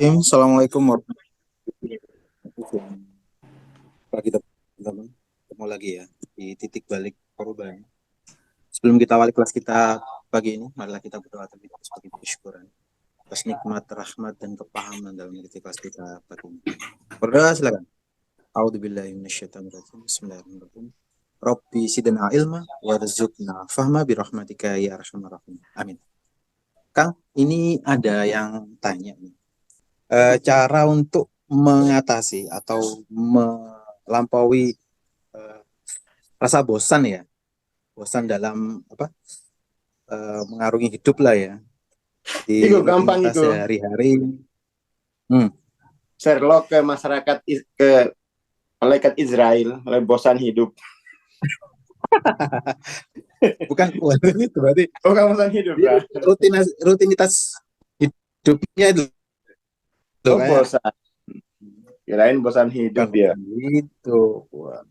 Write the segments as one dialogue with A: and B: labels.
A: Assalamualaikum warahmatullahi wabarakatuh. Pagi teman-teman, ketemu lagi ya di titik balik perubahan. Sebelum kita awali kelas kita pagi ini, marilah kita berdoa terlebih dahulu sebagai kesyukuran atas nikmat, rahmat, dan kepahaman dalam mengikuti kelas kita pagi ini. Berdoa silakan. A'udzubillahi minasyaitonirrajim. Bismillahirrahmanirrahim. Rabbi zidna ilma warzuqna fahma birahmatika ya arhamar rahimin. Amin. Kang, ini ada yang tanya nih. Cara untuk mengatasi atau melampaui rasa bosan ya, bosan dalam apa mengarungi hidup lah ya
B: Iku
A: di
B: gampang
A: rutinitas
B: iku.
A: sehari-hari. Hmm.
B: Sherlock ke masyarakat ke malaikat Israel, oleh bosan hidup.
A: Bukan itu berarti
B: Oh, kamu bosan hidup
A: dia
B: lah.
A: rutinitas hidupnya itu loh,
B: Oh,
A: kayak
B: bosan. Kirain bosan hidup ya.
A: bukan itu. Wah.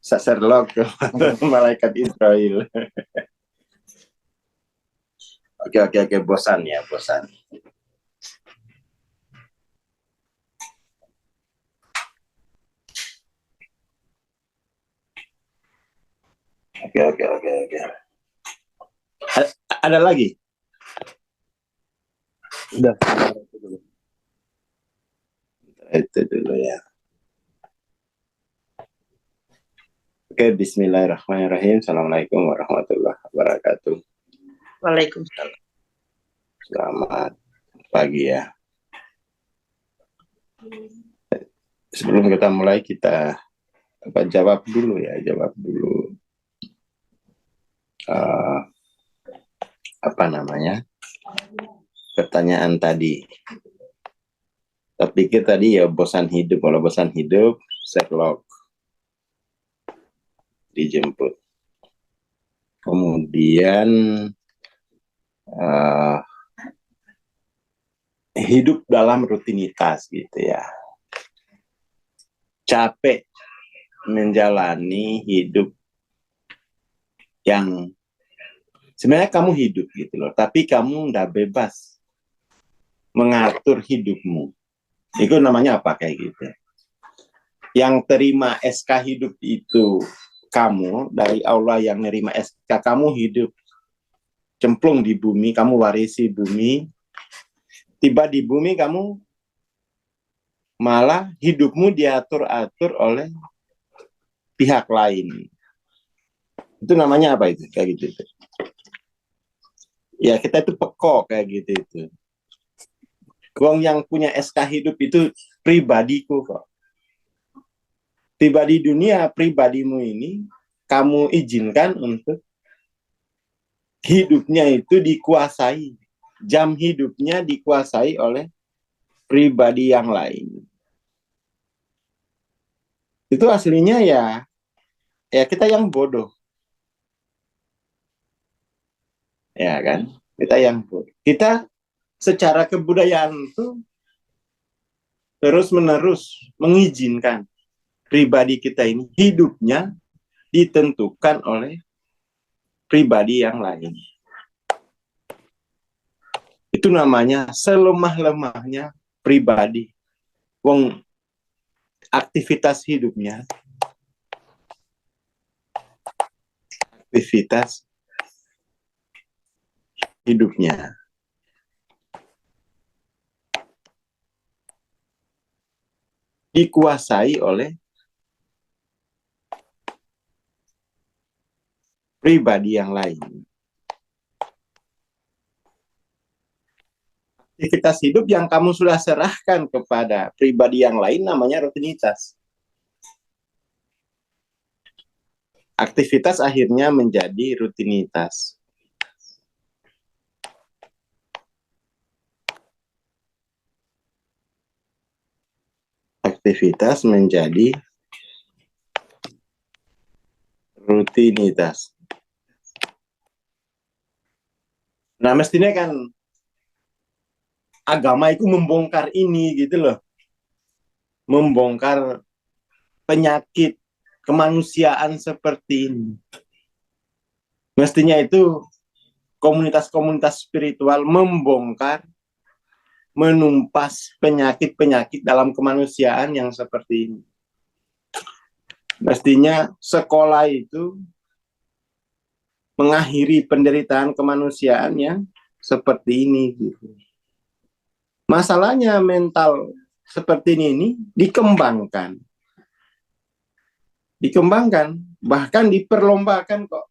B: Sherlock ke malaikat Israel. Oke, bosan ya, bosan. Oke. Ada lagi?
A: Udah.
B: Itu dulu ya. Oke, bismillahirrahmanirrahim. Assalamualaikum warahmatullahi wabarakatuh.
C: Waalaikumsalam.
B: Selamat pagi ya. Sebelum kita mulai, kita jawab dulu ya, uh, apa namanya, pertanyaan tadi. Pikir tadi ya bosan hidup. Kalau bosan hidup, Sherlock dijemput. Kemudian hidup dalam rutinitas gitu ya. Capek menjalani hidup yang sebenarnya kamu hidup gitu loh, tapi kamu nggak bebas mengatur hidupmu. Itu namanya apa kayak gitu? Yang terima SK hidup itu kamu dari Allah, yang nerima SK kamu hidup cemplung di bumi, kamu warisi bumi. Tiba di bumi kamu malah hidupmu diatur-atur oleh pihak lain. Itu namanya apa itu? Kayak gitu. Ya kita itu pekok kayak gitu itu. Wong yang punya SK hidup itu pribadiku kok. Tiba di dunia, pribadimu ini kamu izinkan untuk hidupnya itu dikuasai. Jam hidupnya dikuasai oleh pribadi yang lain. Itu aslinya ya kita yang bodoh. Ya kan? Kita yang bodoh. Kita secara kebudayaan itu terus-menerus mengizinkan pribadi kita ini hidupnya ditentukan oleh pribadi yang lain. Itu namanya selemah-lemahnya pribadi. Wong aktivitas hidupnya, dikuasai oleh pribadi yang lain. Aktivitas hidup yang kamu sudah serahkan kepada pribadi yang lain namanya rutinitas. Aktivitas akhirnya menjadi rutinitas. Aktivitas menjadi rutinitas. Nah, mestinya kan agama itu membongkar ini gitu loh. Membongkar penyakit kemanusiaan seperti ini. Mestinya itu komunitas-komunitas spiritual membongkar menumpas penyakit-penyakit dalam kemanusiaan yang seperti ini. Mestinya sekolah itu mengakhiri penderitaan kemanusiaan yang seperti ini. Gitu. Masalahnya mental seperti ini dikembangkan, bahkan diperlombakan kok.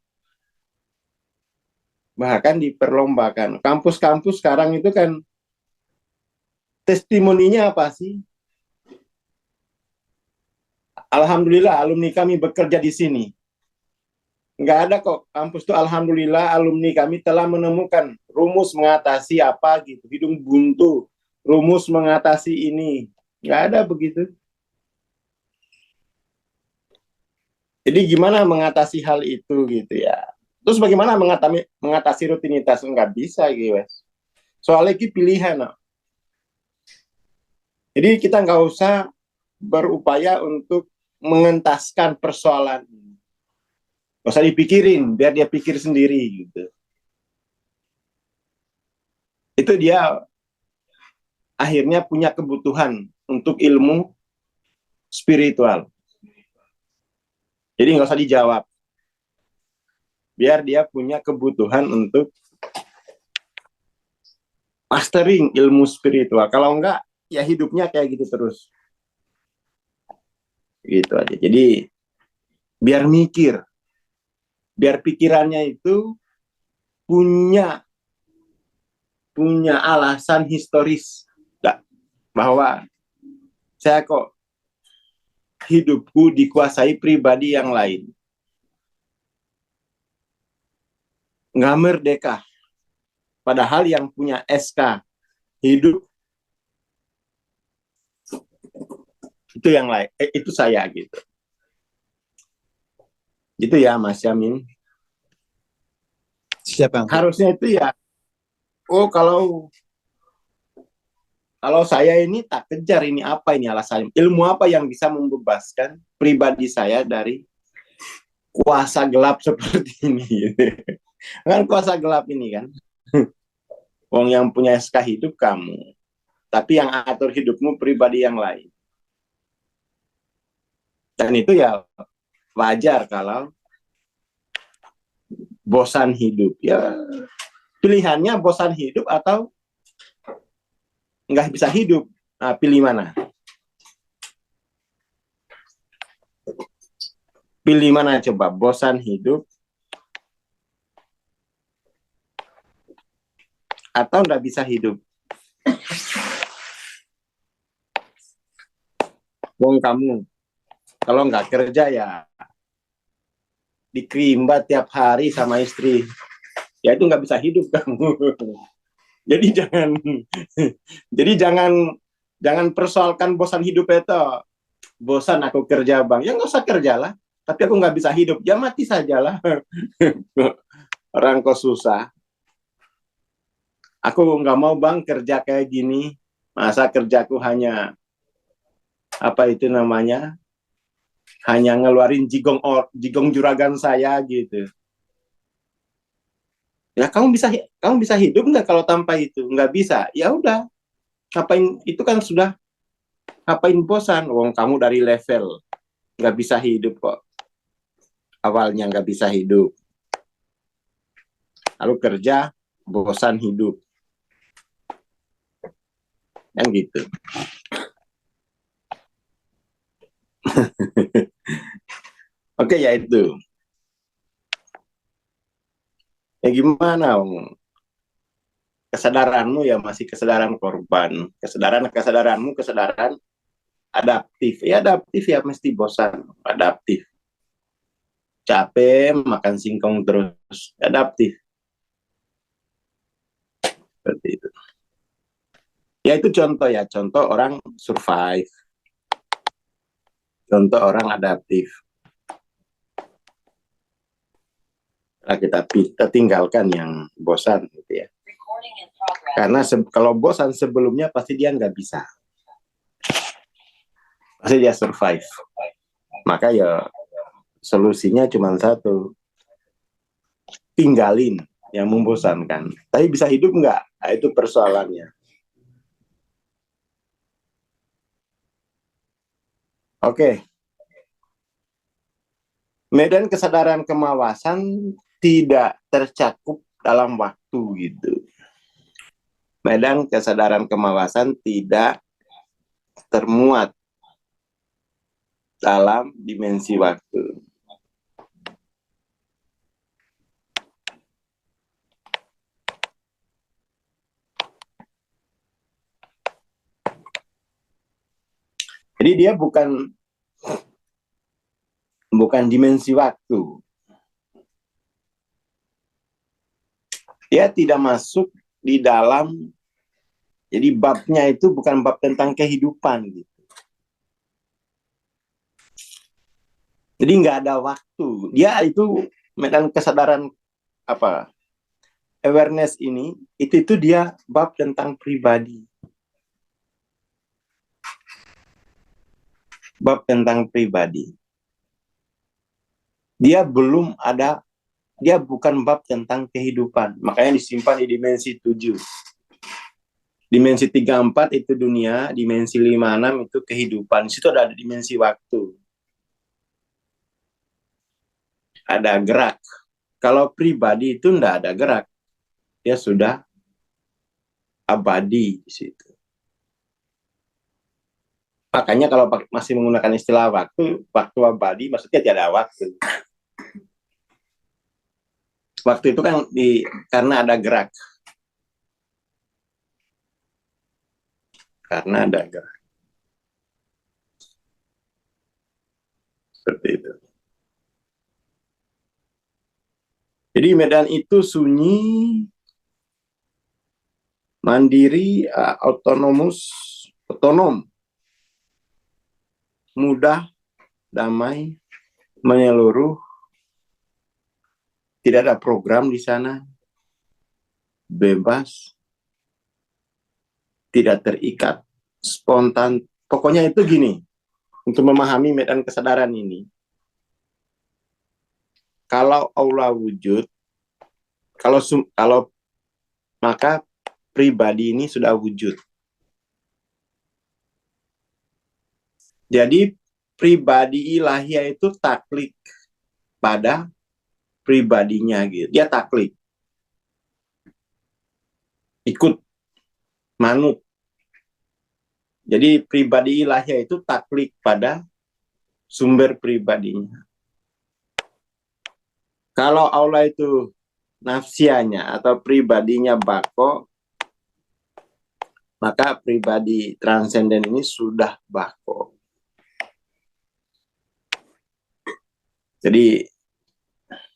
B: Kampus-kampus sekarang itu kan testimoninya apa sih? Alhamdulillah alumni kami bekerja di sini. Nggak ada kok kampus itu alhamdulillah alumni kami telah menemukan rumus mengatasi apa gitu, hidung buntu, rumus mengatasi ini. Nggak ada begitu. Jadi gimana mengatasi hal itu gitu ya. Terus bagaimana mengatasi rutinitas? Nggak bisa gitu. Soalnya itu pilihan. No. Jadi kita nggak usah berupaya untuk mengentaskan persoalan. Nggak usah dipikirin, biar dia pikir sendiri gitu. Itu dia akhirnya punya kebutuhan untuk ilmu spiritual. Jadi nggak usah dijawab. Biar dia punya kebutuhan untuk mastering ilmu spiritual. Kalau enggak, ya hidupnya kayak gitu terus. Gitu aja. Jadi biar mikir, biar pikirannya itu punya alasan historis bahwa saya kok hidupku dikuasai pribadi yang lain. Nggak merdeka. Padahal yang punya SK hidup itu yang lain, itu saya gitu. Gitu ya Mas Yamin.
A: Siapa?
B: Harusnya itu ya. Oh kalau saya ini tak kejar ini apa ini alasannya? Ilmu apa yang bisa membebaskan pribadi saya dari kuasa gelap seperti ini? Kan kuasa gelap ini kan. Wong yang punya SK hidup kamu, tapi yang atur hidupmu pribadi yang lain. Dan itu ya wajar kalau bosan hidup. Ya pilihannya bosan hidup atau nggak bisa hidup. Nah, pilih mana? Pilih mana coba? Bosan hidup atau nggak bisa hidup? Wong kamu kalau nggak kerja ya dikerimbat tiap hari sama istri, ya itu nggak bisa hidup kamu. Jadi jangan persoalkan bosan hidup itu. Bosan aku kerja bang, ya nggak usah kerja lah. Tapi aku nggak bisa hidup, ya mati sajalah. Orang kok susah. Aku nggak mau bang kerja kayak gini. Masa kerjaku hanya apa itu namanya? Hanya ngeluarin jigong juragan saya gitu. Ya kamu bisa hidup nggak kalau tanpa itu? Nggak bisa. Ya udah. Ngapain itu kan sudah ngapain bosan? Wong kamu dari level nggak bisa hidup kok. Awalnya nggak bisa hidup. Lalu kerja bosan hidup. Kan gitu. Oke ya itu. Ya gimana om? Kesadaranmu ya masih kesadaran korban. Kesadaranmu kesadaran adaptif. Ya adaptif ya mesti bosan. Adaptif. Capek makan singkong terus. Adaptif. Seperti itu. Ya itu contoh ya. Contoh orang survive. Contoh orang adaptif. Nah, kita tinggalkan yang bosan gitu ya. Karena kalau bosan sebelumnya pasti dia nggak bisa. Pasti dia survive. Maka ya solusinya cuma satu. Tinggalin yang membosankan. Tapi bisa hidup nggak? Nah, itu persoalannya. Oke, medan kesadaran kemawasan tidak tercakup dalam waktu gitu. Medan kesadaran kemawasan tidak termuat dalam dimensi waktu. Jadi dia bukan dimensi waktu. Dia tidak masuk di dalam, jadi babnya itu bukan bab tentang kehidupan gitu. Jadi nggak ada waktu. Dia itu medan kesadaran apa? Awareness ini itu dia bab tentang pribadi. Bab tentang pribadi. Dia belum ada, dia bukan bab tentang kehidupan. Makanya disimpan di dimensi 7. Dimensi 34 itu dunia, dimensi 56 itu kehidupan. Di situ ada dimensi waktu. Ada gerak. Kalau pribadi itu enggak ada gerak. Dia sudah abadi di situ. Makanya kalau masih menggunakan istilah waktu abadi maksudnya tidak ada waktu. Waktu itu kan karena ada gerak. Karena ada gerak. Seperti itu. Jadi medan itu sunyi, mandiri, otonom, mudah, damai, menyeluruh, tidak ada program di sana, bebas, tidak terikat, spontan. Pokoknya itu gini, untuk memahami medan kesadaran ini. Kalau Allah wujud, kalau maka pribadi ini sudah wujud. Jadi pribadi ilahiyah itu taklik pada pribadinya gitu. Dia taklik. Ikut manut. Jadi pribadi ilahiyah itu taklik pada sumber pribadinya. Kalau Allah itu nafsianya atau pribadinya bako, maka pribadi transenden ini sudah bako. Jadi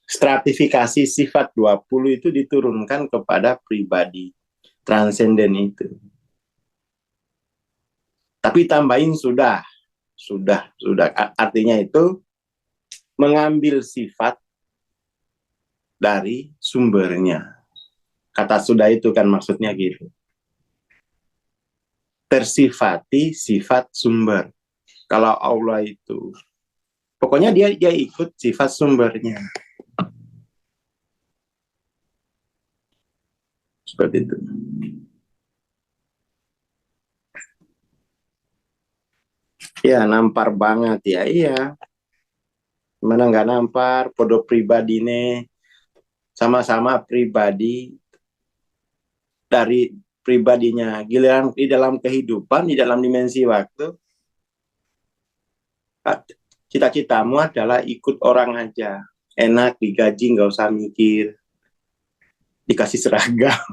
B: stratifikasi sifat 20 itu diturunkan kepada pribadi transenden itu. Tapi tambahin sudah. Artinya itu mengambil sifat dari sumbernya. Kata sudah itu kan maksudnya gitu. Tersifati sifat sumber. Kalau Allah itu, pokoknya dia ikut sifat sumbernya. Seperti itu. Ya, nampar banget ya, iya. Mana nggak nampar, podo pribadi nih. Sama-sama pribadi dari pribadinya. Giliran di dalam kehidupan, di dalam dimensi waktu, cita-citamu adalah ikut orang aja. Enak, digaji, nggak usah mikir. Dikasih seragam.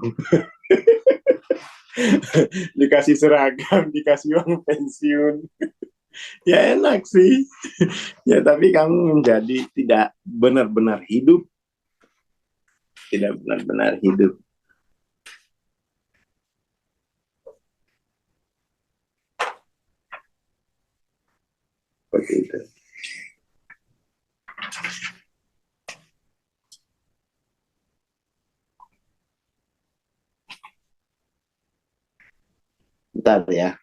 B: Dikasih seragam, dikasih uang pensiun. Ya enak sih. Ya tapi kamu menjadi tidak benar-benar hidup. Tidak benar-benar hidup. Seperti itu. Bentar ya.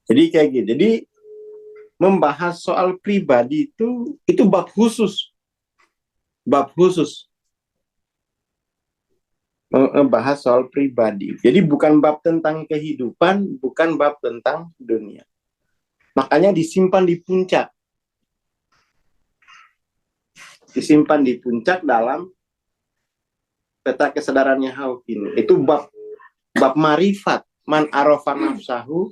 B: Jadi kayak gitu. Jadi membahas soal pribadi itu bab khusus. Bab khusus. Membahas soal pribadi. Jadi bukan bab tentang kehidupan, bukan bab tentang dunia. Makanya disimpan di puncak. Disimpan di puncak dalam peta kesadarannya Hawking. Itu bab marifat. Man arofa nafsahu,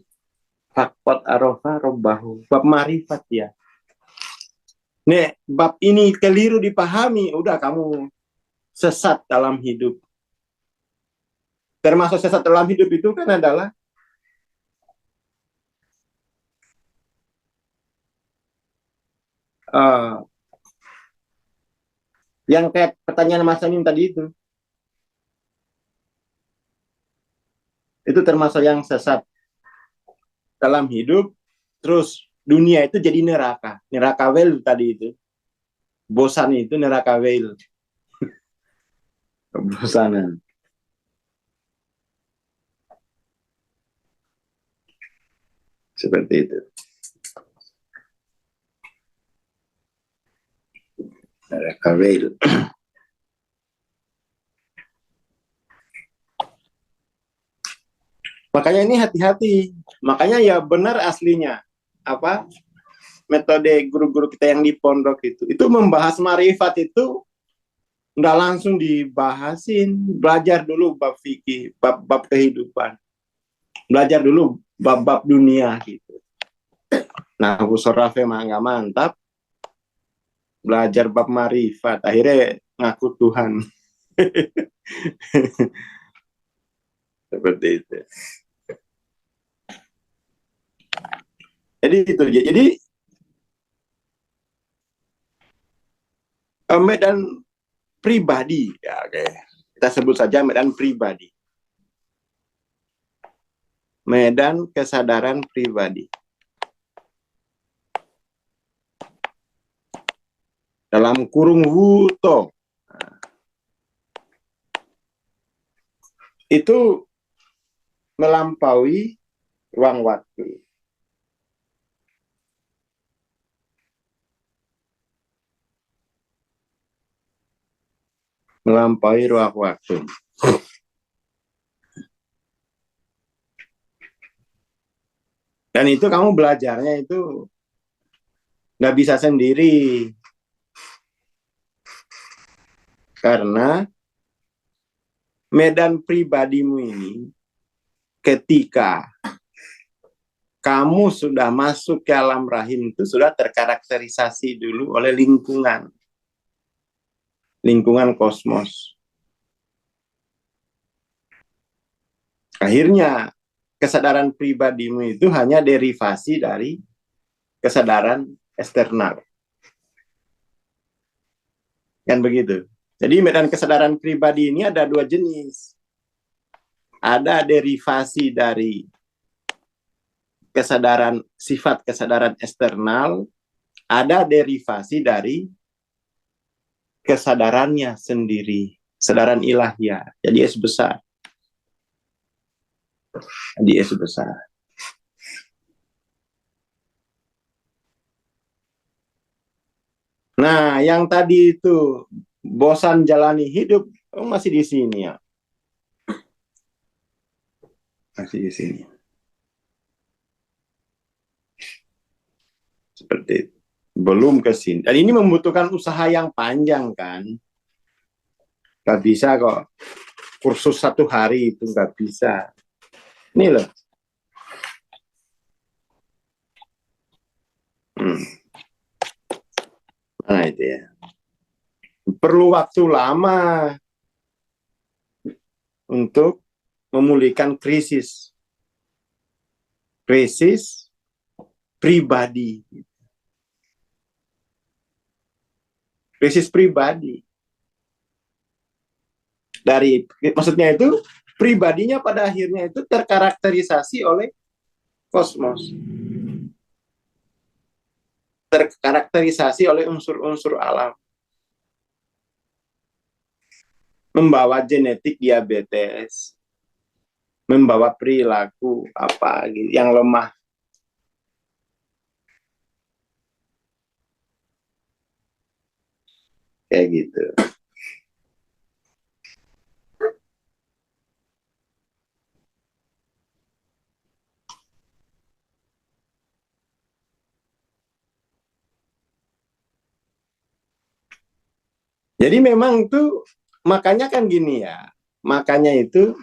B: fakot arofa robbahu. Bab marifat ya. Nih, bab ini keliru dipahami, udah kamu sesat dalam hidup. Termasuk sesat dalam hidup itu kan adalah yang kayak pertanyaan Mas Amin tadi itu termasuk yang sesat dalam hidup. Terus dunia itu jadi neraka wel tadi itu, bosan itu neraka wel, kebosanan. Seperti itu. Neraka wel. Makanya ini hati-hati. Makanya ya benar aslinya apa metode guru-guru kita yang di pondok itu membahas marifat itu nggak langsung dibahasin. Belajar dulu bab fikih, bab kehidupan. Belajar dulu bab dunia gitu. Nah, Abu Sorafe mah nggak mantap. Belajar bab marifat, akhirnya ngaku Tuhan. Seperti itu. Jadi itu. Jadi medan pribadi, ya, oke. Kita sebut saja medan pribadi. Medan kesadaran pribadi. Dalam kurung wuto. Itu melampaui ruang waktu. Melampaui ruang waktu. Dan itu kamu belajarnya itu nggak bisa sendiri. Karena medan pribadimu ini ketika kamu sudah masuk ke alam rahim itu sudah terkarakterisasi dulu oleh lingkungan kosmos. Akhirnya kesadaran pribadimu itu hanya derivasi dari kesadaran eksternal. Kan begitu. Jadi medan kesadaran pribadi ini ada dua jenis. Ada derivasi dari sifat kesadaran eksternal, ada derivasi dari kesadarannya sendiri, kesadaran ilahiyah. Jadi S besar. Jadi S besar. Nah, yang tadi itu bosan jalani hidup, masih di sini ya. Masih di sini. Seperti itu. Belum ke sini. Dan ini membutuhkan usaha yang panjang kan. Gak bisa kok. Kursus 1 hari itu gak bisa. Ini loh. Nah itu ya. Perlu waktu lama untuk memulihkan krisis pribadi. Krisis pribadi. Maksudnya itu pribadinya pada akhirnya itu terkarakterisasi oleh kosmos. Terkarakterisasi oleh unsur-unsur alam. Membawa genetik diabetes, membawa perilaku apa gitu yang lemah, Kayak gitu. Jadi memang tuh makanya kan gini ya. Makanya itu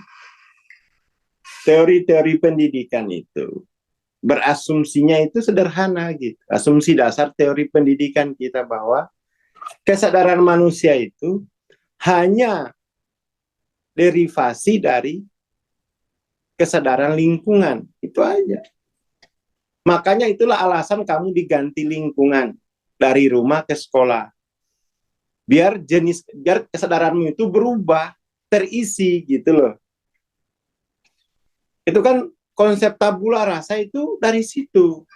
B: teori-teori pendidikan itu berasumsinya itu sederhana gitu. Asumsi dasar teori pendidikan kita bahwa kesadaran manusia itu hanya derivasi dari kesadaran lingkungan. Itu aja. Makanya itulah alasan kamu diganti lingkungan dari rumah ke sekolah. Biar kesadaranmu itu berubah, terisi gitu loh. Itu kan konsep tabula rasa itu dari situ.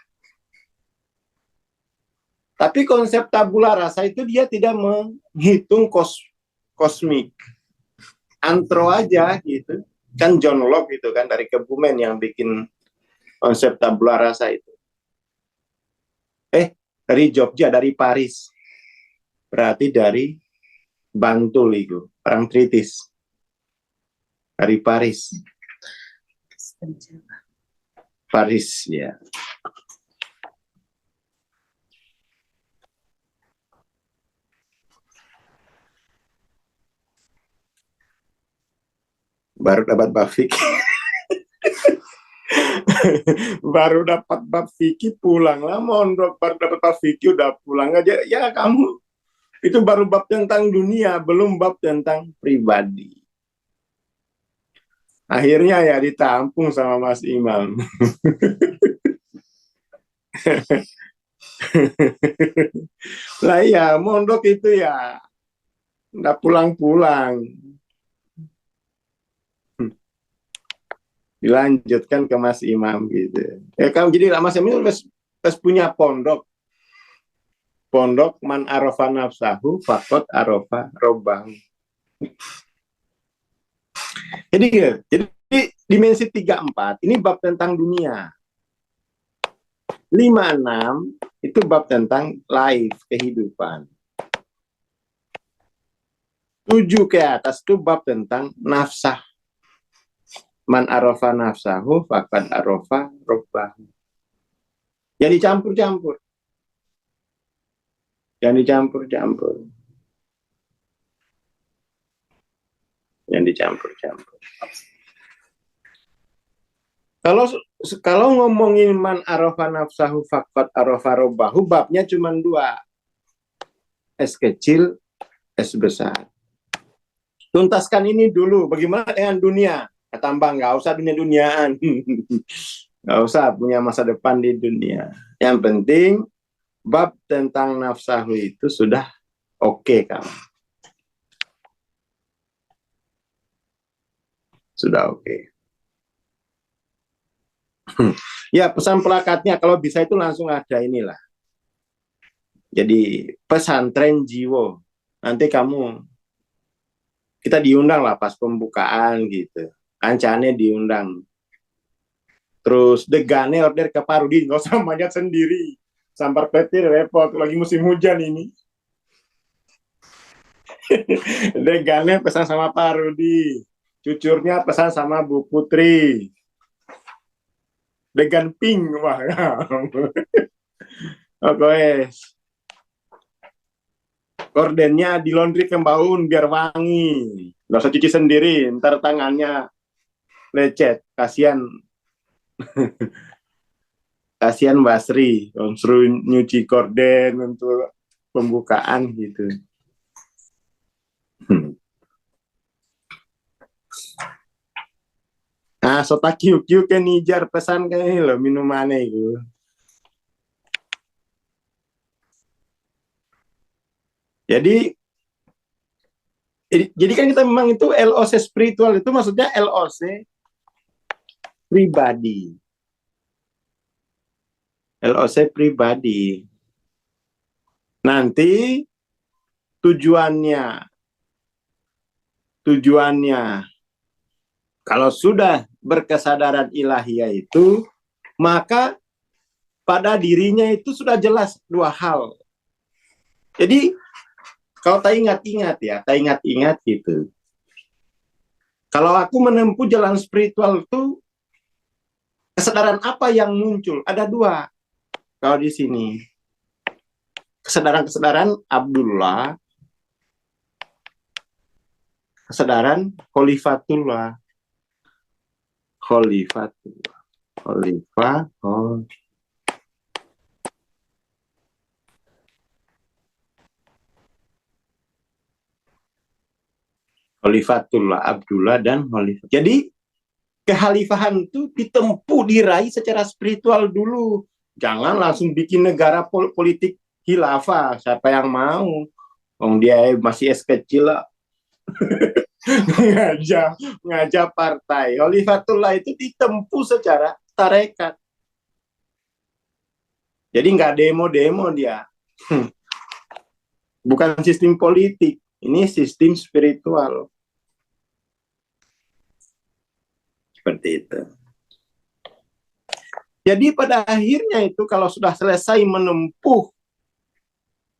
B: Tapi konsep tabula rasa itu dia tidak menghitung kosmik. Antro aja gitu. Kan John Locke itu kan dari Kebumen yang bikin konsep tabula rasa itu. Dari Jogja, dari Paris. Berarti dari Bantul itu, orang Tritis. Dari Paris. Paris, ya. Baru dapat bab fikih. Baru dapat bab fikih pulang lah, mondok. Baru dapat bab fikih udah pulang aja. Ya kamu, itu baru bab tentang dunia, belum bab tentang pribadi. Akhirnya ya ditampung sama Mas Imam. Lah ya, mondok itu ya nggak pulang-pulang. Dilanjutkan ke Mas Imam gitu. Ya kamu jadi Mas Imam harus punya pondok. Pondok man arofa nafsahu fakot arofa robbahu. Jadi dimensi 3-4 ini bab tentang dunia. 5-6 itu bab tentang life, kehidupan. 7 ke atas itu bab tentang nafsah. Man arofa nafsahu fakad arofa robbahu. Yang dicampur-campur. Yang dicampur-campur. Yang dicampur-campur. Kalau ngomongin man arofa nafsahu fakad arofa robbahu, babnya cuma 2. S kecil, S besar. Tuntaskan ini dulu. Bagaimana dengan dunia? Tambah nggak usah dunia-duniaan. Nggak usah punya masa depan di dunia. Yang penting bab tentang nafsahu itu sudah oke kamu. Sudah oke. Ya pesan pelakatnya kalau bisa itu langsung ada inilah. Jadi pesantren jiwa. Nanti kita diundang lah pas pembukaan gitu. Kancane diundang. Terus degane order ke Parudi, nggak usah manjat sendiri. Sampar petir repot, lagi musim hujan ini. Degane pesan sama Parudi. Cucurnya pesan sama Bu Putri. Degan pink, wah. Oke. Kordennya di laundry ke Mbak Un biar wangi. Nggak usah cuci sendiri, ntar tangannya lecet. Kasihan Mbak Sri, suruh nyuci korden untuk pembukaan gitu. Nah, sotak kiu-kiu ke Nijar pesan kayak ini loh minumannya itu. Jadi kan kita memang itu LOC spiritual itu maksudnya LOC pribadi. LOC pribadi. Nanti tujuannya kalau sudah berkesadaran ilahiyah itu, maka pada dirinya itu sudah jelas 2 hal. Jadi Kalau tak ingat-ingat ya, tak ingat-ingat gitu. Kalau aku menempuh jalan spiritual itu, kesadaran apa yang muncul? Ada dua. Kalau di sini, kesadaran Abdullah, kesadaran Khalifatullah. Khalifatullah. Khalifah. Oh. Khalifatullah, Abdullah, dan Khalifah. Jadi, kehalifahan itu ditempuh, diraih secara spiritual dulu. Jangan langsung bikin negara politik khilafah. Siapa yang mau? Dia masih es kecil lah. ngajak partai. Khalifatullah itu ditempuh secara tarekat. Jadi nggak demo-demo dia. Bukan sistem politik. Ini sistem spiritual. Seperti itu. Jadi pada akhirnya itu kalau sudah selesai menempuh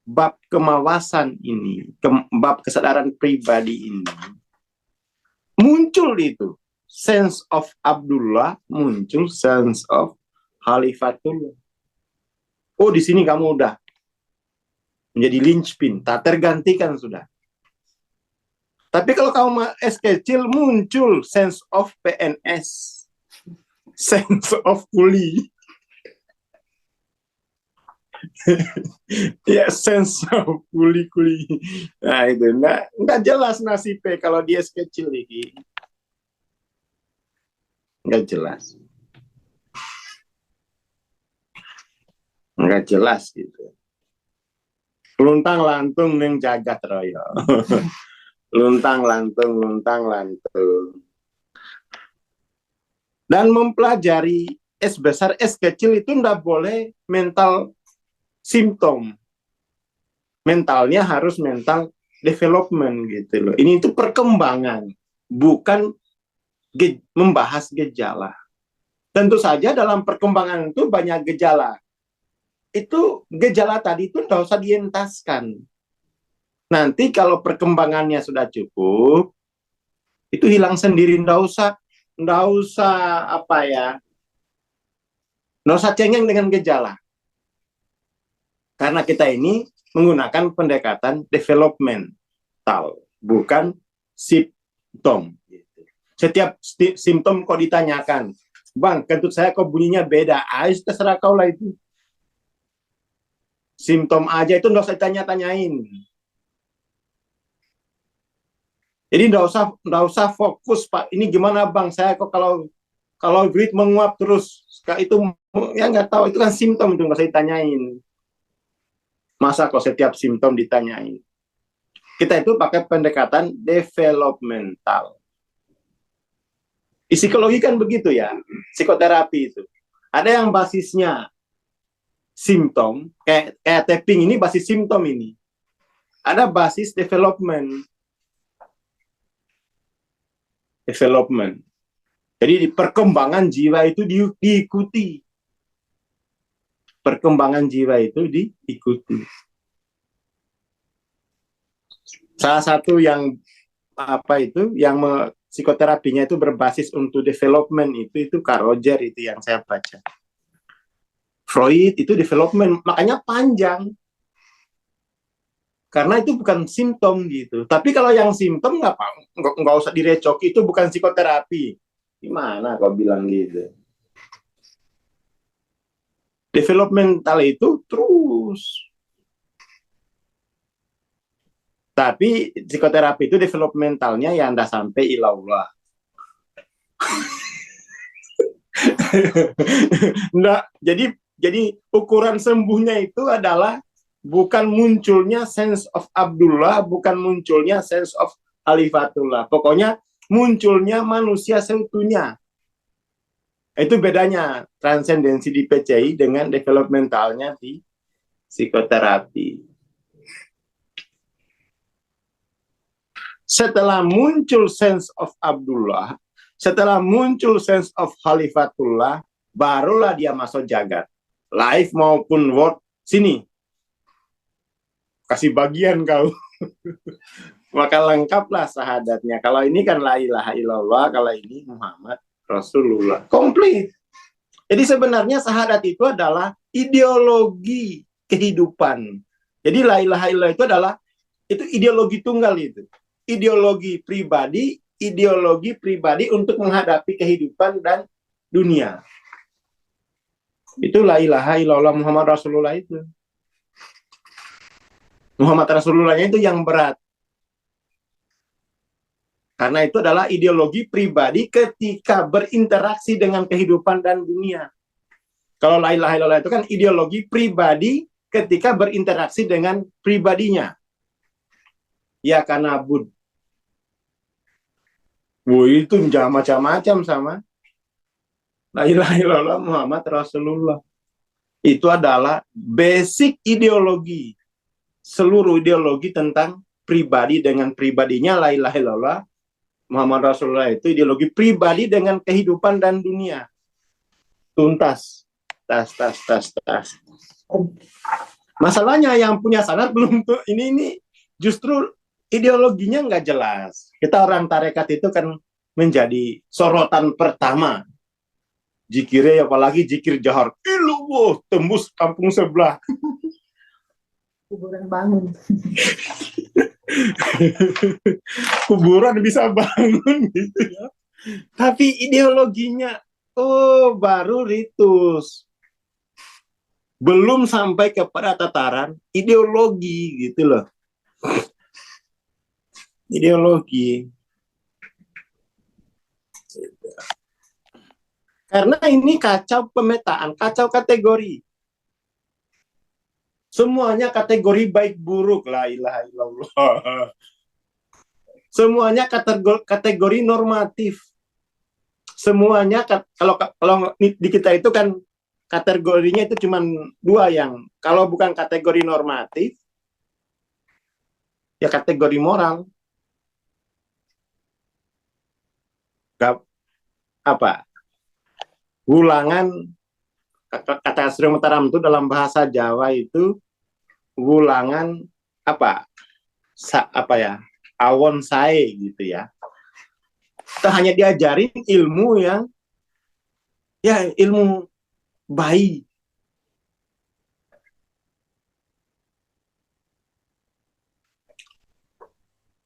B: bab kemawasan ini, bab kesadaran pribadi ini, muncul itu sense of Abdullah, muncul sense of Khalifatullah. Oh, di sini kamu udah menjadi linchpin, tak tergantikan sudah. Tapi kalau kamu es kecil, muncul sense of PNS, sense of kuli. Ya, sense of kuli-kuli. Nah, itu nggak jelas nasibnya kalau dia es kecil ini. Nggak jelas. Nggak jelas gitu. Luntang lantung ning jagat raya. Luntang lantung. Dan mempelajari es besar, es kecil itu nggak boleh mental simptom. Mentalnya harus mental development gitu loh. Ini itu perkembangan, bukan membahas gejala. Tentu saja dalam perkembangan itu banyak gejala. Itu gejala tadi itu nggak usah dientaskan. Nanti kalau perkembangannya sudah cukup, itu hilang sendiri, nggak usah cengeng dengan gejala. Karena kita ini menggunakan pendekatan developmental, bukan simptom. Setiap simptom kok ditanyakan, Bang, kentut saya kok bunyinya beda. Terserah kau lah itu. Simptom aja itu nggak usah tanya-tanyain. Jadi nggak usah fokus, Pak. Ini gimana, Bang? Saya kok kalau grit menguap terus, itu ya nggak tahu. Itu kan simptom, itu nggak usah ditanyain. Masa kok setiap simptom ditanyain? Kita itu pakai pendekatan developmental. Di psikologi kan begitu ya, psikoterapi itu. Ada yang basisnya simptom, kayak tapping ini basis simptom ini. Ada basis development. Jadi perkembangan jiwa itu diikuti. Perkembangan jiwa itu diikuti. Salah satu yang psikoterapinya itu berbasis untuk development itu Carl Roger itu yang saya baca. Freud itu development, makanya panjang. Karena itu bukan simptom gitu. Tapi kalau yang simptom nggak usah direcoki, itu bukan psikoterapi. Gimana kau bilang gitu? Developmental itu terus. Tapi psikoterapi itu developmentalnya ya Anda sampai ilallah. Nah, jadi ukuran sembuhnya itu adalah bukan munculnya sense of Abdullah, bukan munculnya sense of Khalifatullah. Pokoknya munculnya manusia seutuhnya. Itu bedanya transendensi di PCI dengan developmentalnya di psikoterapi. Setelah muncul sense of Abdullah, setelah muncul sense of Khalifatullah, barulah dia masuk jagat. Live maupun world, sini. Kasih bagian kau. Maka lengkaplah syahadatnya. Kalau ini kan la ilaha illallah, kalau ini Muhammad Rasulullah. Komplit. Jadi sebenarnya syahadat itu adalah ideologi kehidupan. Jadi la ilaha illallah itu ideologi tunggal itu. Ideologi pribadi untuk menghadapi kehidupan dan dunia. Itu la ilaha illallah Muhammad Rasulullah itu. Muhammad Rasulullahnya itu yang berat. Karena itu adalah ideologi pribadi ketika berinteraksi dengan kehidupan dan dunia. Kalau la ilaha illallah itu kan ideologi pribadi ketika berinteraksi dengan pribadinya. Ya karena bud. Itu macam-macam sama la ilaha illallah Muhammad Rasulullah. Itu adalah basic ideologi. Seluruh ideologi tentang pribadi dengan pribadinya la ilaha illallah Muhammad Rasulullah itu ideologi pribadi dengan kehidupan dan dunia. Tuntas. Tas. Masalahnya yang punya sanad belum tuh ini justru ideologinya nggak jelas. Kita orang tarekat itu kan menjadi sorotan pertama. Zikirnya apalagi zikir jahar. Ilu, tembus kampung sebelah.
D: Kuburan bangun.
B: Kuburan bisa bangun gitu ya. Tapi ideologinya baru ritus. Belum sampai kepada tataran ideologi gitu loh. Ideologi. Karena ini kacau pemetaan, kacau kategori. Semuanya kategori baik buruk, la ilaha illallah. Semuanya kategori normatif. Semuanya kalau di kita itu kan kategorinya itu cuma dua yang kalau bukan kategori normatif ya kategori moral. Apa? Wulangan kata Sri Mataram itu dalam bahasa Jawa itu wulangan apa ya? Awon sae gitu ya. Kita hanya diajarin ilmu yang ya ilmu bayi.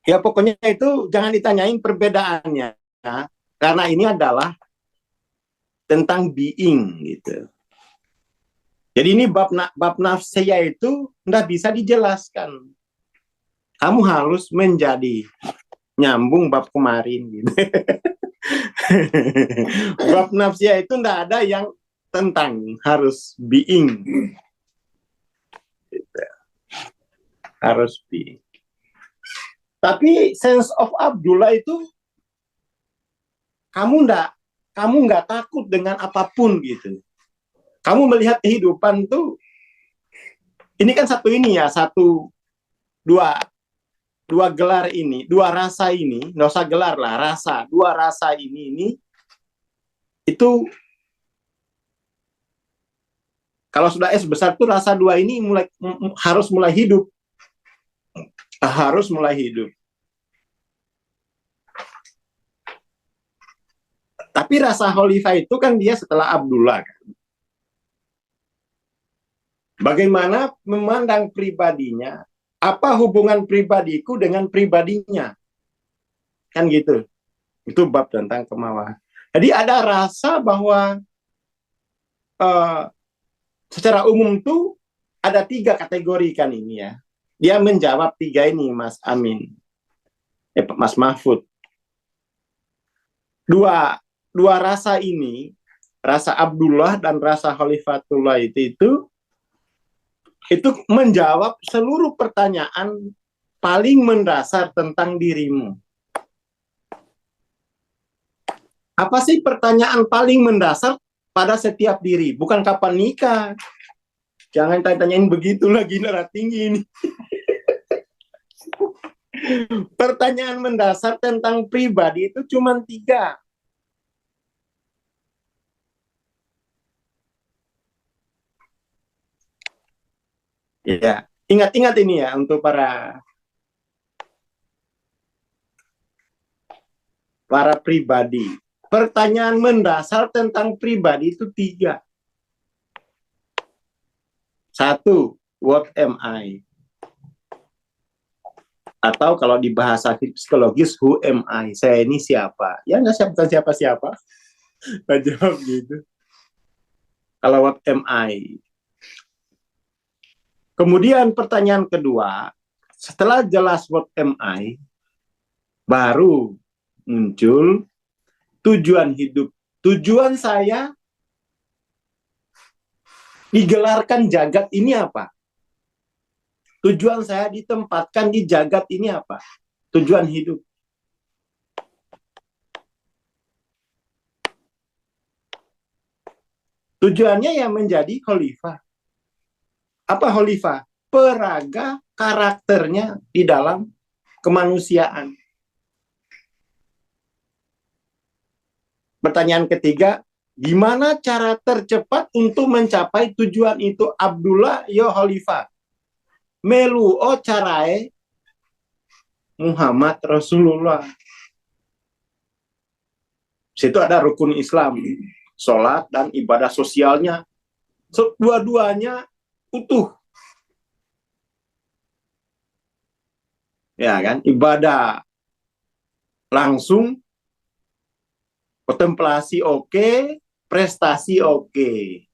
B: Ya pokoknya itu jangan ditanyain perbedaannya ya, karena ini adalah tentang being gitu. Jadi ini bab nafsiyah itu nggak bisa dijelaskan. Kamu harus menjadi nyambung bab kemarin gitu. Bab nafsiyah itu nggak ada yang tentang harus being. Gitu. Harus being. Tapi sense of Abdullah itu kamu nggak takut dengan apapun gitu. Kamu melihat kehidupan tuh ini kan dua gelar ini, dua rasa ini, nggak usah gelar lah, dua rasa ini itu kalau sudah S besar tuh rasa dua ini harus mulai hidup. Harus mulai hidup. Tapi rasa Khalifah itu kan dia setelah Abdullah kan. Bagaimana memandang pribadinya, apa hubungan pribadiku dengan pribadinya. Kan gitu. Itu bab tentang kemauan. Jadi ada rasa bahwa secara umum tuh ada 3 kategori kan ini ya. Dia menjawab 3 ini Mas Amin. Mas Mahfud. Dua rasa ini, rasa Abdullah dan rasa Khalifatullah itu menjawab seluruh pertanyaan paling mendasar tentang dirimu. Apa sih pertanyaan paling mendasar pada setiap diri? Bukan kapan nikah. Jangan tanyain begitu lagi darah tinggi ini. Pertanyaan mendasar tentang pribadi itu cuma 3. Ya, ingat-ingat ini ya untuk para para pribadi. Pertanyaan mendasar tentang pribadi itu 3. 1, what am I? Atau kalau di bahasa psikologis, who am I? Saya ini siapa? Ya nggak siapa-siapa. Nggak jawab gitu. Kalau what am I? Kemudian pertanyaan kedua, setelah jelas what am I, baru muncul tujuan hidup. Tujuan saya digelarkan jagat ini apa? Tujuan saya ditempatkan di jagat ini apa? Tujuan hidup. Tujuannya yang menjadi khalifah. Apa khalifah? Peraga karakternya di dalam kemanusiaan. Pertanyaan ketiga, gimana cara tercepat untuk mencapai tujuan itu? Abdullah yo khalifah. Melu o carae Muhammad Rasulullah. Situ ada rukun Islam, sholat dan ibadah sosialnya. Dua-duanya utuh. Ya kan? Ibadah langsung, kontemplasi oke, prestasi oke.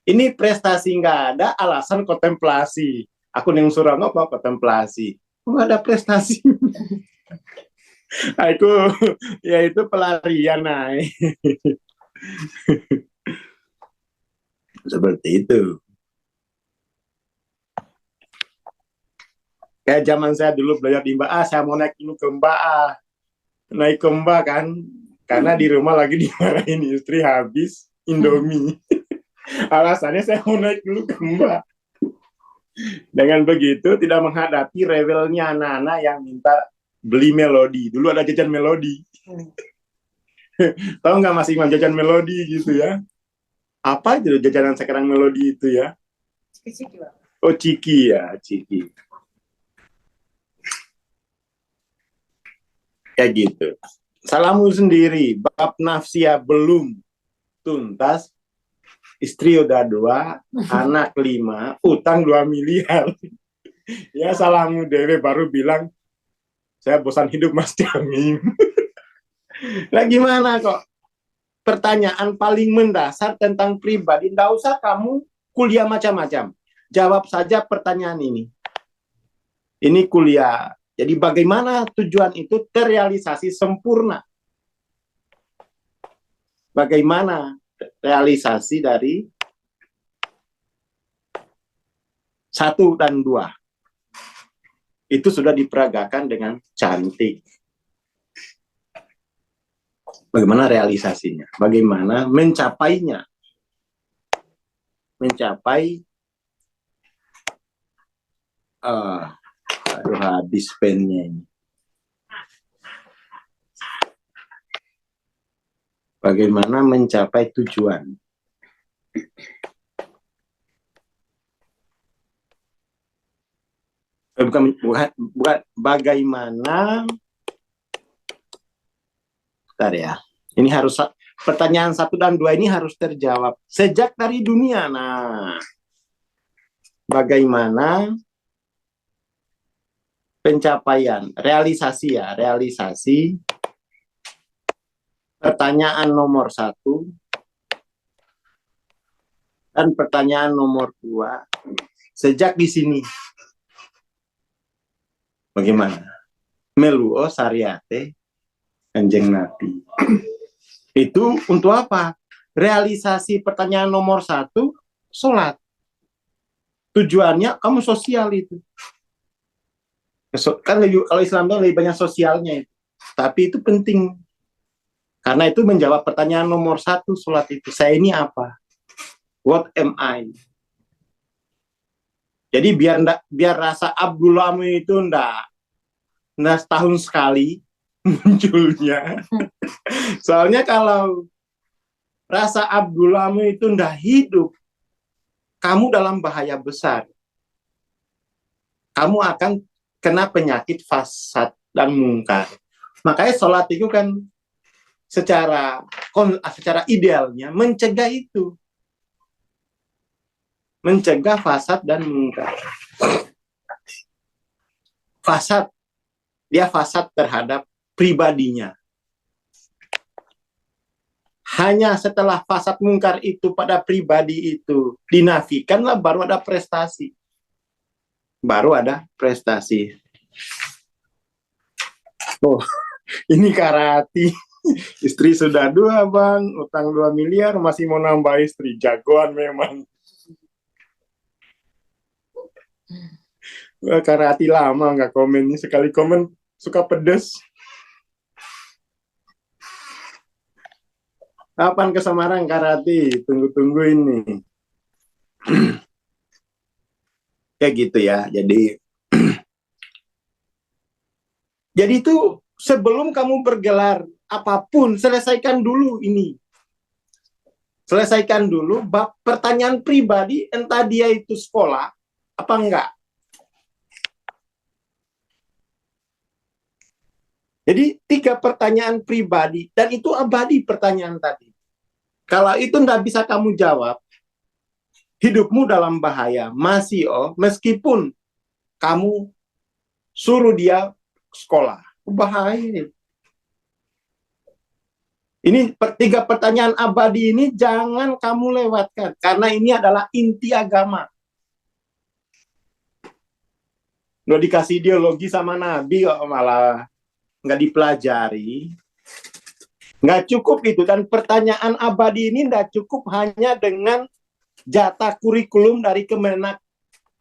B: Ini prestasi nggak ada, alasan kontemplasi. Aku yang surah apa kontemplasi. Nggak ada prestasi. Aku ya itu pelarian naik. Seperti itu. Kayak zaman saya dulu belajar di Mbak A, saya mau naik dulu ke Mbak A. Naik ke Mbak kan, karena di rumah lagi dimarahin istri habis Indomie. Alasannya saya mau naik dulu ke Mbak. Dengan begitu tidak menghadapi rewelnya anak-anak yang minta beli melodi. Dulu ada jajan melodi. Tahu nggak Mas Imam jajan melodi gitu ya? Apa itu jajanan sekarang melodi itu ya?
C: Ciki-ciki, Pak.
B: Oh, ciki ya, ciki. Kayak gitu. Salamu sendiri, bab nafsia belum tuntas, istri udah 2, anak 5, utang 2 miliar. Ya salamu dewe baru bilang, saya bosan hidup Mas Jamim. Nah gimana kok? Pertanyaan paling mendasar tentang pribadi, nggak usah kamu kuliah macam-macam. Jawab saja pertanyaan ini. Ini kuliah. Jadi bagaimana tujuan itu terrealisasi sempurna? Bagaimana realisasi dari 1 dan 2? Itu sudah diperagakan dengan cantik. Bagaimana realisasinya? Bagaimana mencapainya? Mencapai aduh habis pennya ini. Bagaimana mencapai tujuan? Bukan bagaimana. Bentar ya. Ini harus pertanyaan 1 dan 2 ini harus terjawab sejak dari dunia. Nah, bagaimana pencapaian, realisasi ya, realisasi pertanyaan nomor 1 dan pertanyaan nomor 2 sejak di sini. Bagaimana? Meluo syariate Kanjeng Nabi. Itu untuk apa? Realisasi pertanyaan nomor 1, sholat. Tujuannya kamu sosial itu. Kan kalau Islam itu lebih banyak sosialnya itu. Tapi itu penting. Karena itu menjawab pertanyaan nomor 1 sholat itu. Saya ini apa? What am I? Jadi biar rasa Abdullah itu enggak setahun sekali munculnya. Soalnya kalau rasa Abdullah itu enggak hidup, kamu dalam bahaya besar. Kamu akan kena penyakit fasad dan mungkar. Makanya sholat itu kan secara idealnya mencegah itu. Mencegah fasad dan mungkar. Fasad, dia fasad terhadap pribadinya. Hanya setelah fasad mungkar itu pada pribadi itu dinafikanlah baru ada prestasi. Baru ada prestasi. Oh, ini Karati. Istri sudah 2, Bang. Utang 2 miliar, masih mau nambah istri. Jagoan memang. Wah, Karati lama nggak komen. Sekali komen suka pedes. Kapan ke Semarang, Karati? Tunggu-tunggu ini. Kayak gitu ya. Jadi itu sebelum kamu bergelar apapun, selesaikan dulu ini. Selesaikan dulu bab pertanyaan pribadi, entah dia itu sekolah apa enggak. Jadi 3 pertanyaan pribadi, dan itu abadi pertanyaan tadi. Kalau itu enggak bisa kamu jawab, hidupmu dalam bahaya. Meskipun kamu suruh dia sekolah, bahaya. Ini 3 pertanyaan abadi ini jangan kamu lewatkan, karena ini adalah inti agama. Lo dikasih ideologi sama Nabi kok malah nggak dipelajari. Nggak cukup itu, dan pertanyaan abadi ini nggak cukup hanya dengan jatah kurikulum dari Kemenak,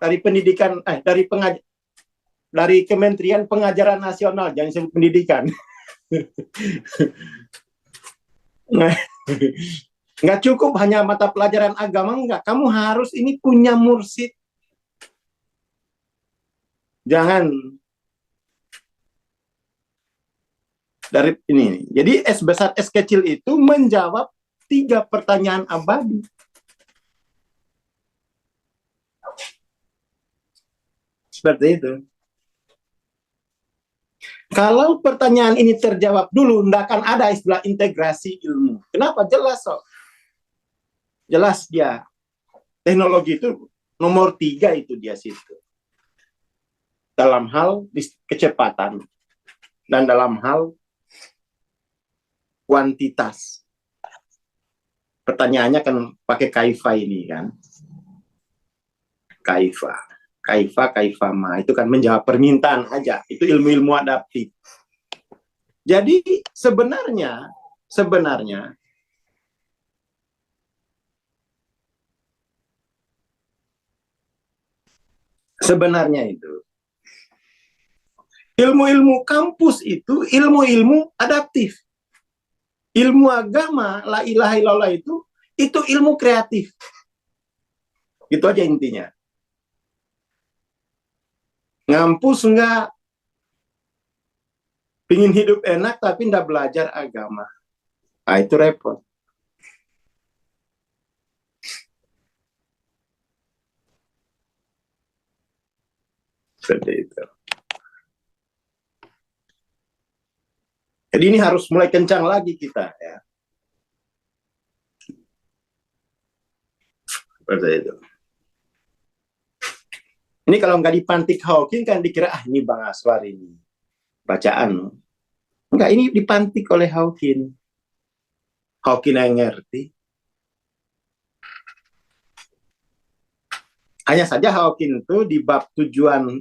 B: dari pendidikan, dari Kementerian Pengajaran Nasional, jangan sebut pendidikan. Nggak cukup hanya mata pelajaran agama, enggak. Kamu harus ini punya mursyid. Jangan dari ini. Jadi S besar S kecil itu menjawab 3 pertanyaan abadi. Seperti itu. Kalau pertanyaan ini terjawab dulu, tidak akan ada istilah integrasi ilmu. Kenapa? Jelas kok. Jelas dia. Teknologi itu nomor 3 itu dia situ. Dalam hal kecepatan. Dan dalam hal kuantitas. Pertanyaannya kan pakai kaifa ini kan. Kaifa ma. Itu kan menjawab permintaan aja. Itu ilmu-ilmu adaptif. Jadi sebenarnya itu ilmu-ilmu kampus itu ilmu-ilmu adaptif. Ilmu agama, la ilaha illallah itu ilmu kreatif. Itu aja intinya. Ngampus enggak, pingin hidup enak tapi enggak belajar agama. Nah, itu repot. Seperti itu. Jadi ini harus mulai kencang lagi kita ya. Seperti itu. Ini kalau nggak dipantik Hawking kan dikira ini Bang Aswar ini bacaan. Enggak, ini dipantik oleh Hawking. Hawking yang ngerti. Hanya saja Hawking itu di bab tujuan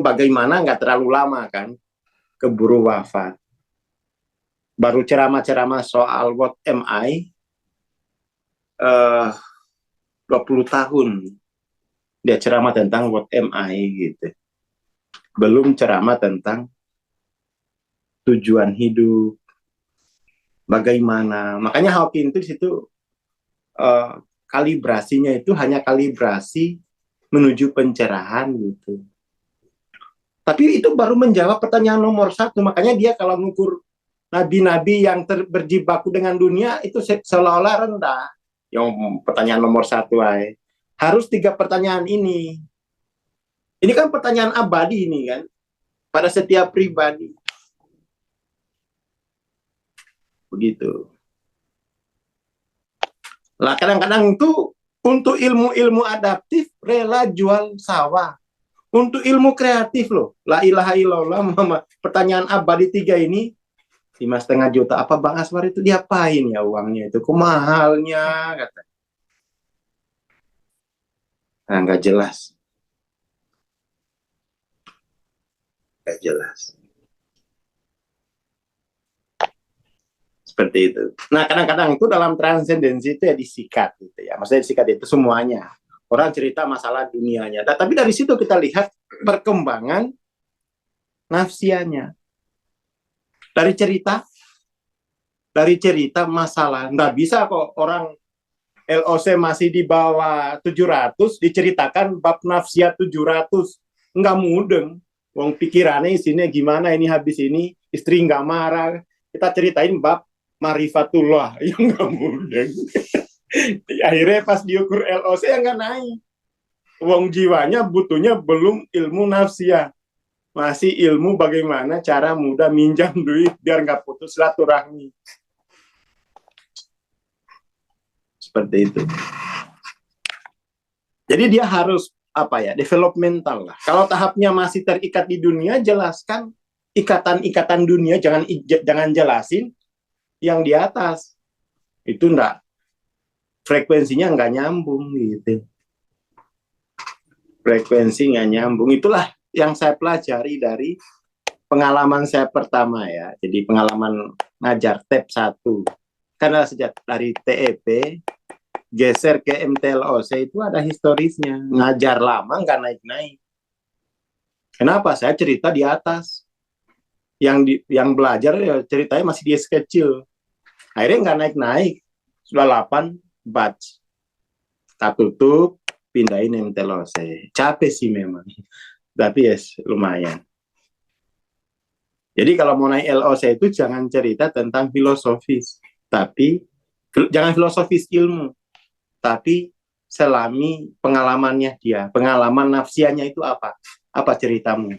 B: bagaimana nggak terlalu lama kan, keburu wafat. Baru ceramah-ceramah soal what am I 20 tahun dia ceramah tentang what am I gitu. Belum ceramah tentang tujuan hidup, bagaimana. Makanya Hawking itu di situ kalibrasinya itu hanya kalibrasi menuju pencerahan gitu. Tapi itu baru menjawab pertanyaan nomor 1. Makanya dia kalau mengukur nabi-nabi yang berjibaku dengan dunia itu seolah-olah rendah. Yang pertanyaan nomor 1 ay. Harus 3 pertanyaan ini. Ini kan pertanyaan abadi ini kan. Pada setiap pribadi. begitu. Lah kadang-kadang itu untuk ilmu-ilmu adaptif rela jual sawah. Untuk ilmu kreatif loh, la ilaha illallah Muhammad. Pertanyaan abadi 3 ini 5,5 juta. Apa Bang Aswar itu diapain ya uangnya itu? Kok mahalnya kata. Nah, nggak jelas. Nggak jelas. Seperti itu. Nah, kadang-kadang itu dalam transendensi itu ya disikat gitu ya. Maksudnya disikat itu semuanya. Orang cerita masalah dunianya. Nah, tapi dari situ kita lihat perkembangan nafsianya. Dari cerita masalah. Nggak bisa kok orang LOC masih di bawah 700 diceritakan bab nafsiat 700. Nggak mudeng. Wong pikirannya isinya gimana ini habis ini istri nggak marah. Kita ceritain bab marifatullah yang nggak mudeng. Akhirnya pas diukur LOC yang nggak naik. Wong jiwanya butuhnya belum ilmu nafsiyah. Masih ilmu bagaimana cara mudah minjam duit biar nggak putus silaturahmi. Seperti itu. Jadi dia harus developmental lah. Kalau tahapnya masih terikat di dunia, jelaskan ikatan-ikatan dunia, jangan jelasin yang di atas. Itu enggak, frekuensinya nggak nyambung gitu. Frekuensi nggak nyambung. Itulah yang saya pelajari dari pengalaman saya pertama ya. Jadi pengalaman ngajar TEP 1. Karena sejak dari TEP geser ke MTLOC itu ada historisnya. Ngajar lama nggak naik-naik. Kenapa? Saya cerita di atas. Yang belajar ya ceritanya masih dia kecil. Akhirnya nggak naik-naik. Sudah 8 batch. Tak tutup, pindahin MTLOC. Capek sih memang. Tapi ya lumayan. Jadi kalau mau naik LOC itu jangan cerita tentang filosofis. Tapi jangan filosofis ilmu. Tapi selami pengalamannya dia. Pengalaman nafsianya itu apa? Apa ceritamu?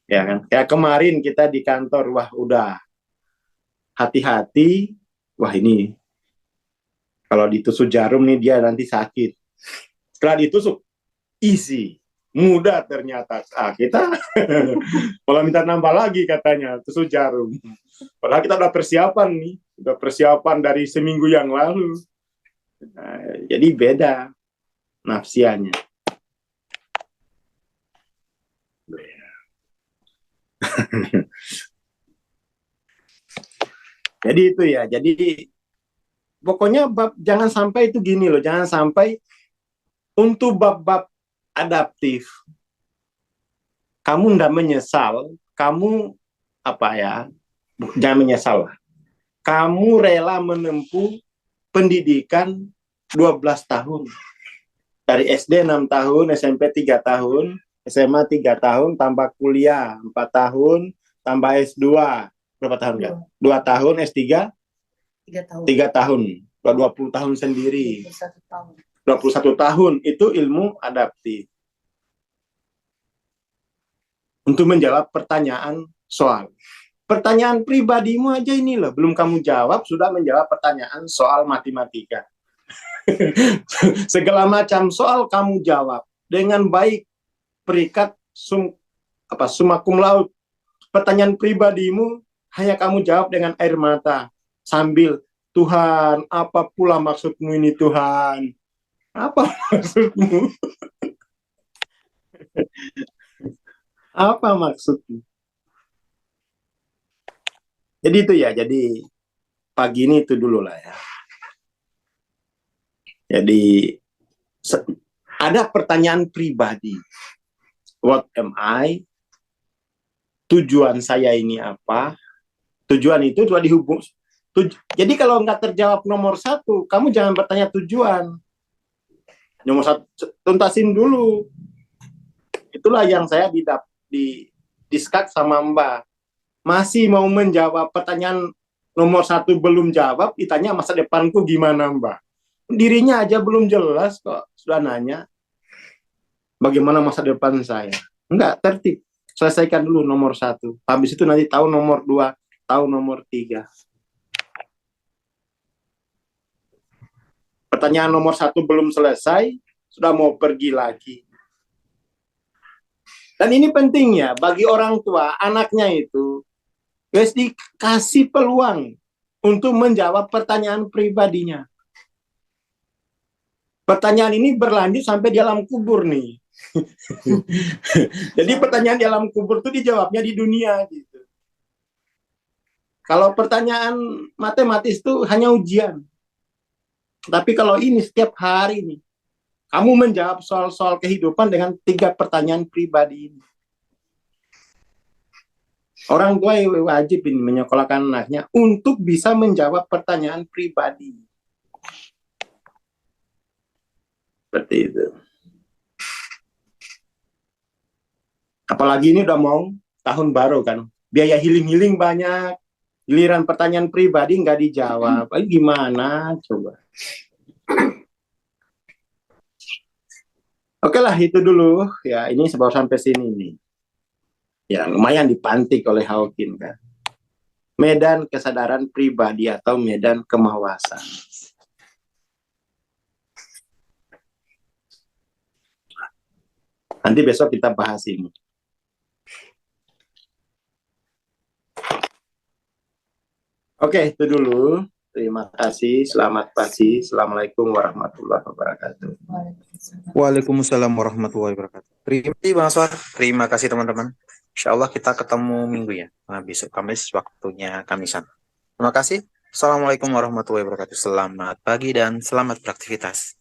B: Ya kan? Kayak kemarin kita di kantor, wah udah hati-hati. Wah ini kalau ditusuk jarum nih dia nanti sakit. Setelah ditusuk easy. Mudah ternyata. Kita malah minta nambah lagi katanya tusuk jarum. Padahal kita udah persiapan nih, udah persiapan dari seminggu yang lalu. Nah, jadi beda nafsianya. Jadi itu ya. Jadi pokoknya jangan sampai itu gini loh. Jangan sampai untuk bab-bab adaptif kamu ndak menyesal, kamu jangan menyesal lah. Kamu rela menempuh pendidikan 12 tahun. Dari SD 6 tahun, SMP 3 tahun, SMA 3 tahun, tambah kuliah 4 tahun, tambah S2 berapa tahun ya? 2 tahun, S3 3 tahun. 20 tahun sendiri. 21 tahun itu ilmu adaptif. Untuk menjawab pertanyaan soal. Pertanyaan pribadimu aja ini loh, belum kamu jawab, sudah menjawab pertanyaan soal matematika. Segala macam soal kamu jawab. Dengan baik, perikat summa cum laude. Pertanyaan pribadimu hanya kamu jawab dengan air mata. Sambil, Tuhan, apa pula maksudmu ini Tuhan? Apa maksudmu? Apa maksudmu? Jadi itu ya, jadi pagi ini itu dulu lah ya. Jadi ada pertanyaan pribadi. What am I? Tujuan saya ini apa? Tujuan itu sudah dihubung. Jadi kalau nggak terjawab nomor 1, kamu jangan bertanya tujuan. Nomor 1, tuntasin dulu. Itulah yang saya diskat sama Mbak. Masih mau menjawab pertanyaan nomor 1 belum jawab, ditanya masa depanku gimana Mbak. Dirinya aja belum jelas kok, sudah nanya bagaimana masa depan saya. Enggak, tertib. Selesaikan dulu nomor 1. Habis itu nanti tahu nomor 2. atau nomor 3? Pertanyaan nomor 1 belum selesai, sudah mau pergi lagi. Dan ini penting ya, bagi orang tua, anaknya itu harus dikasih peluang untuk menjawab pertanyaan pribadinya. Pertanyaan ini berlanjut sampai di alam kubur nih. Jadi pertanyaan di alam kubur itu dijawabnya di dunia gitu. Kalau pertanyaan matematis itu hanya ujian. Tapi kalau ini setiap hari nih, kamu menjawab soal-soal kehidupan dengan 3 pertanyaan pribadi ini. Orang tua wajib ini menyekolahkan anaknya untuk bisa menjawab pertanyaan pribadi. Seperti itu. Apalagi ini udah mau tahun baru kan. Biaya healing-healing banyak. Giliran pertanyaan pribadi nggak dijawab. Gimana coba? Oke lah, itu dulu. Ya, ini baru sampai sini nih. Ya, lumayan dipantik oleh Hawking kan. Medan kesadaran pribadi atau medan kemawasan. Nanti besok kita bahas ini. Oke, itu dulu. Terima kasih. Selamat pagi. Assalamualaikum warahmatullahi wabarakatuh.
A: Waalaikumsalam warahmatullahi wabarakatuh. Terima kasih Bang Aswar. Terima kasih teman-teman. Insya Allah kita ketemu minggu ya. Nah, besok Kamis waktunya Kamisan. Terima kasih. Assalamualaikum warahmatullahi wabarakatuh. Selamat pagi dan selamat beraktivitas.